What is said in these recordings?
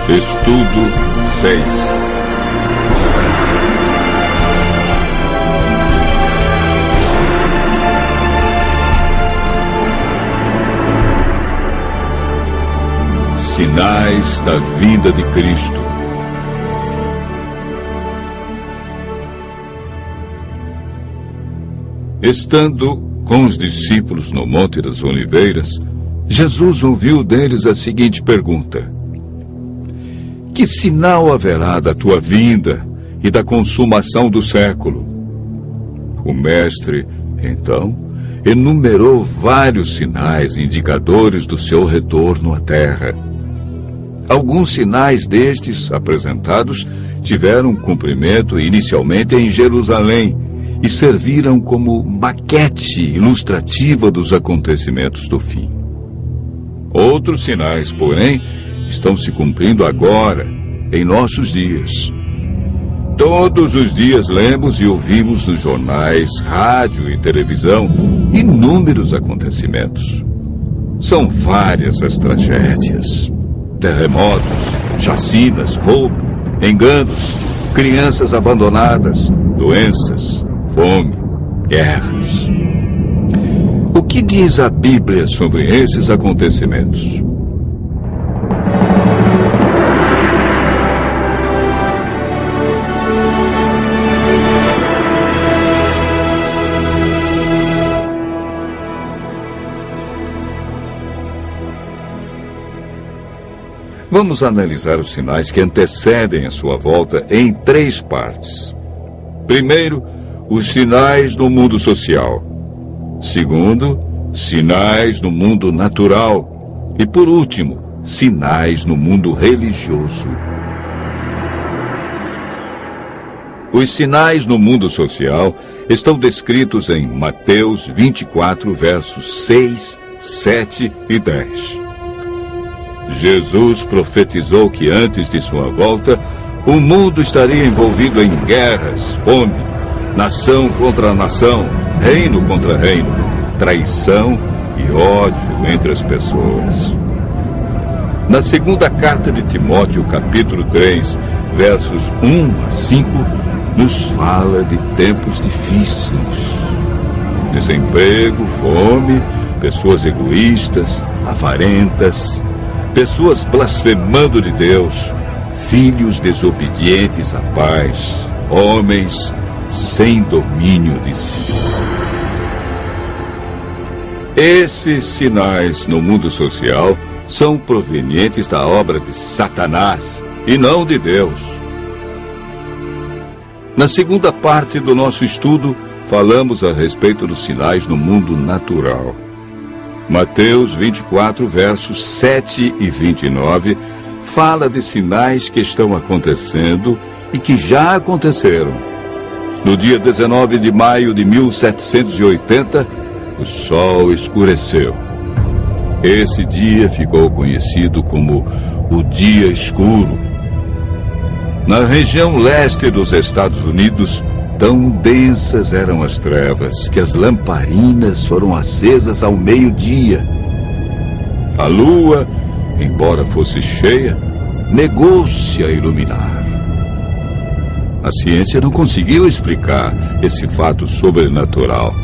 Estudo 6. Sinais da vinda de Cristo. Estando com os discípulos no Monte das Oliveiras, Jesus ouviu deles a seguinte pergunta: que sinal haverá da tua vinda e da consumação do século? O mestre, então, enumerou vários sinais indicadores do seu retorno à terra. Alguns sinais destes apresentados tiveram cumprimento inicialmente em Jerusalém e serviram como maquete ilustrativa dos acontecimentos do fim. Outros sinais, porém, estão se cumprindo agora, em nossos dias. Todos os dias lemos e ouvimos nos jornais, rádio e televisão inúmeros acontecimentos. São várias as tragédias: terremotos, chacinas, roubo, enganos, crianças abandonadas, doenças, fome, guerras. O que diz a Bíblia sobre esses acontecimentos? Vamos analisar os sinais que antecedem a sua volta em 3 partes. Primeiro, os sinais no mundo social. Segundo, sinais no mundo natural. E por último, sinais no mundo religioso. Os sinais no mundo social estão descritos em Mateus 24, versos 6, 7 e 10. Jesus profetizou que antes de sua volta, o mundo estaria envolvido em guerras, fome, nação contra nação, reino contra reino, traição e ódio entre as pessoas. Na segunda carta de Timóteo, capítulo 3, versos 1 a 5, nos fala de tempos difíceis. Desemprego, fome, pessoas egoístas, avarentas, pessoas blasfemando de Deus, filhos desobedientes a pais, homens sem domínio de si. Esses sinais no mundo social são provenientes da obra de Satanás e não de Deus. Na segunda parte do nosso estudo, falamos a respeito dos sinais no mundo natural. Mateus 24, versos 7 e 29, fala de sinais que estão acontecendo e que já aconteceram. No dia 19 de maio de 1780, o sol escureceu. Esse dia ficou conhecido como o Dia Escuro. Na região leste dos Estados Unidos, tão densas eram as trevas que as lamparinas foram acesas ao meio-dia. A lua, embora fosse cheia, negou-se a iluminar. A ciência não conseguiu explicar esse fato sobrenatural,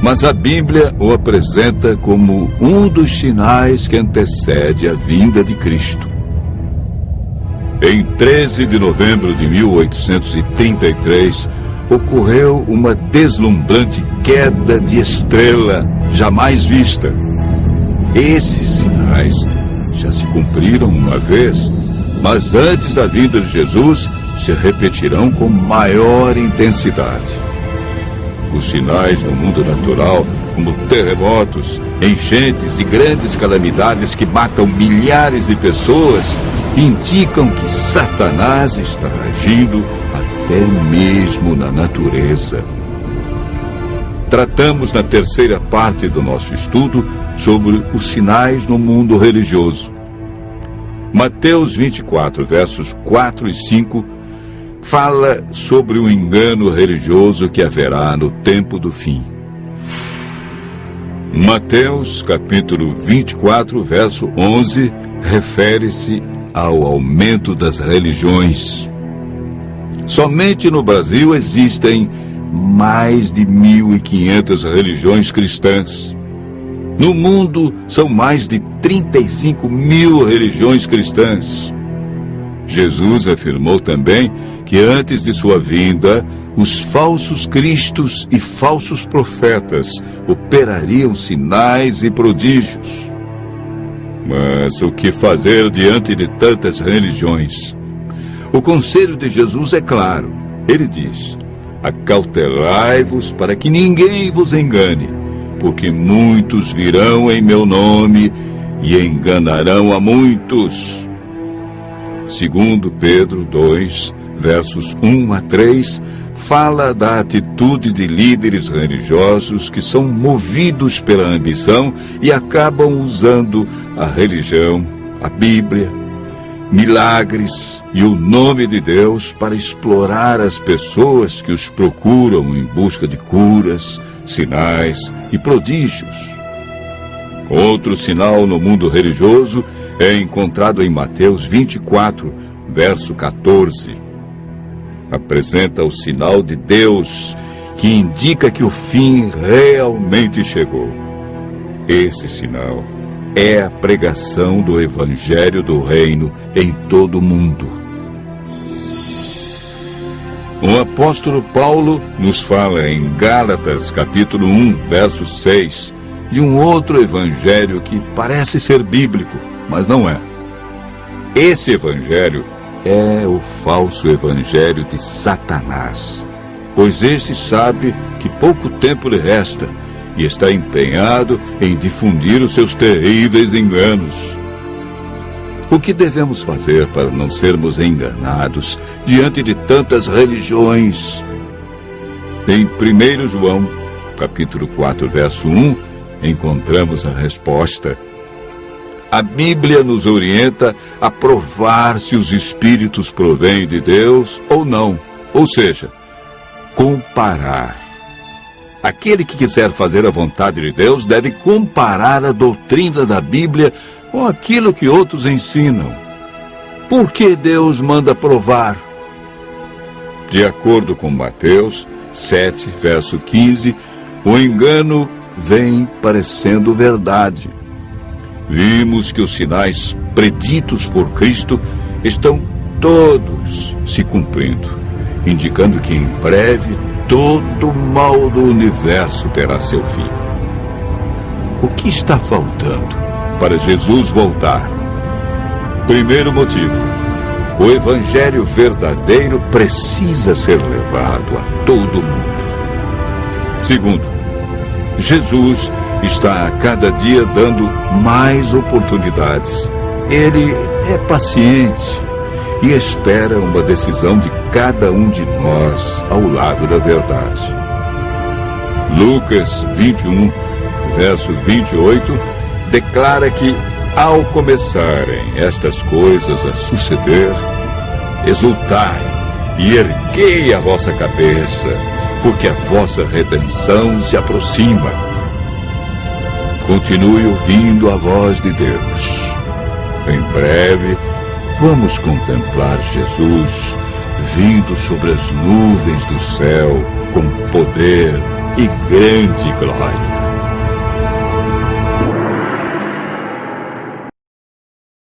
mas a Bíblia o apresenta como um dos sinais que antecede a vinda de Cristo. Em 13 de novembro de 1833, ocorreu uma deslumbrante queda de estrela jamais vista. Esses sinais já se cumpriram uma vez, mas antes da vinda de Jesus se repetirão com maior intensidade. Os sinais no mundo natural, como terremotos, enchentes e grandes calamidades que matam milhares de pessoas, indicam que Satanás está agindo até mesmo na natureza. Tratamos na terceira parte do nosso estudo sobre os sinais no mundo religioso. Mateus 24, versos 4 e 5, fala sobre o engano religioso que haverá no tempo do fim. Mateus, capítulo 24, verso 11, refere-se ao aumento das religiões. Somente no Brasil existem mais de 1.500 religiões cristãs. No mundo, são mais de 35 mil religiões cristãs. Jesus afirmou também que antes de sua vinda, os falsos cristos e falsos profetas operariam sinais e prodígios. Mas o que fazer diante de tantas religiões? O conselho de Jesus é claro. Ele diz: acautelai-vos para que ninguém vos engane, porque muitos virão em meu nome e enganarão a muitos. Segundo Pedro 2, versos 1 a 3, fala da atitude de líderes religiosos que são movidos pela ambição e acabam usando a religião, a Bíblia, milagres e o nome de Deus para explorar as pessoas que os procuram em busca de curas, sinais e prodígios. Outro sinal no mundo religioso é encontrado em Mateus 24, verso 14. Apresenta o sinal de Deus que indica que o fim realmente chegou. Esse sinal é a pregação do Evangelho do Reino em todo o mundo. O apóstolo Paulo nos fala em Gálatas, capítulo 1, verso 6, de um outro evangelho que parece ser bíblico, mas não é. Esse evangelho é o falso evangelho de Satanás, pois este sabe que pouco tempo lhe resta e está empenhado em difundir os seus terríveis enganos. O que devemos fazer para não sermos enganados diante de tantas religiões? Em 1 João, capítulo 4, verso 1, encontramos a resposta. A Bíblia nos orienta a provar se os espíritos provêm de Deus ou não, ou seja, comparar. Aquele que quiser fazer a vontade de Deus deve comparar a doutrina da Bíblia com aquilo que outros ensinam. Por que Deus manda provar? De acordo com Mateus 7, verso 15, o engano vem parecendo verdade. Vimos que os sinais preditos por Cristo estão todos se cumprindo, indicando que em breve todo o mal do universo terá seu fim. O que está faltando para Jesus voltar? Primeiro motivo: o evangelho verdadeiro precisa ser levado a todo mundo. Segundo, Jesus está a cada dia dando mais oportunidades. Ele é paciente e espera uma decisão de cada um de nós ao lado da verdade. Lucas 21, verso 28, declara que, ao começarem estas coisas a suceder, exultai e erguei a vossa cabeça, porque a vossa redenção se aproxima. Continue ouvindo a voz de Deus. Em breve, vamos contemplar Jesus vindo sobre as nuvens do céu com poder e grande glória.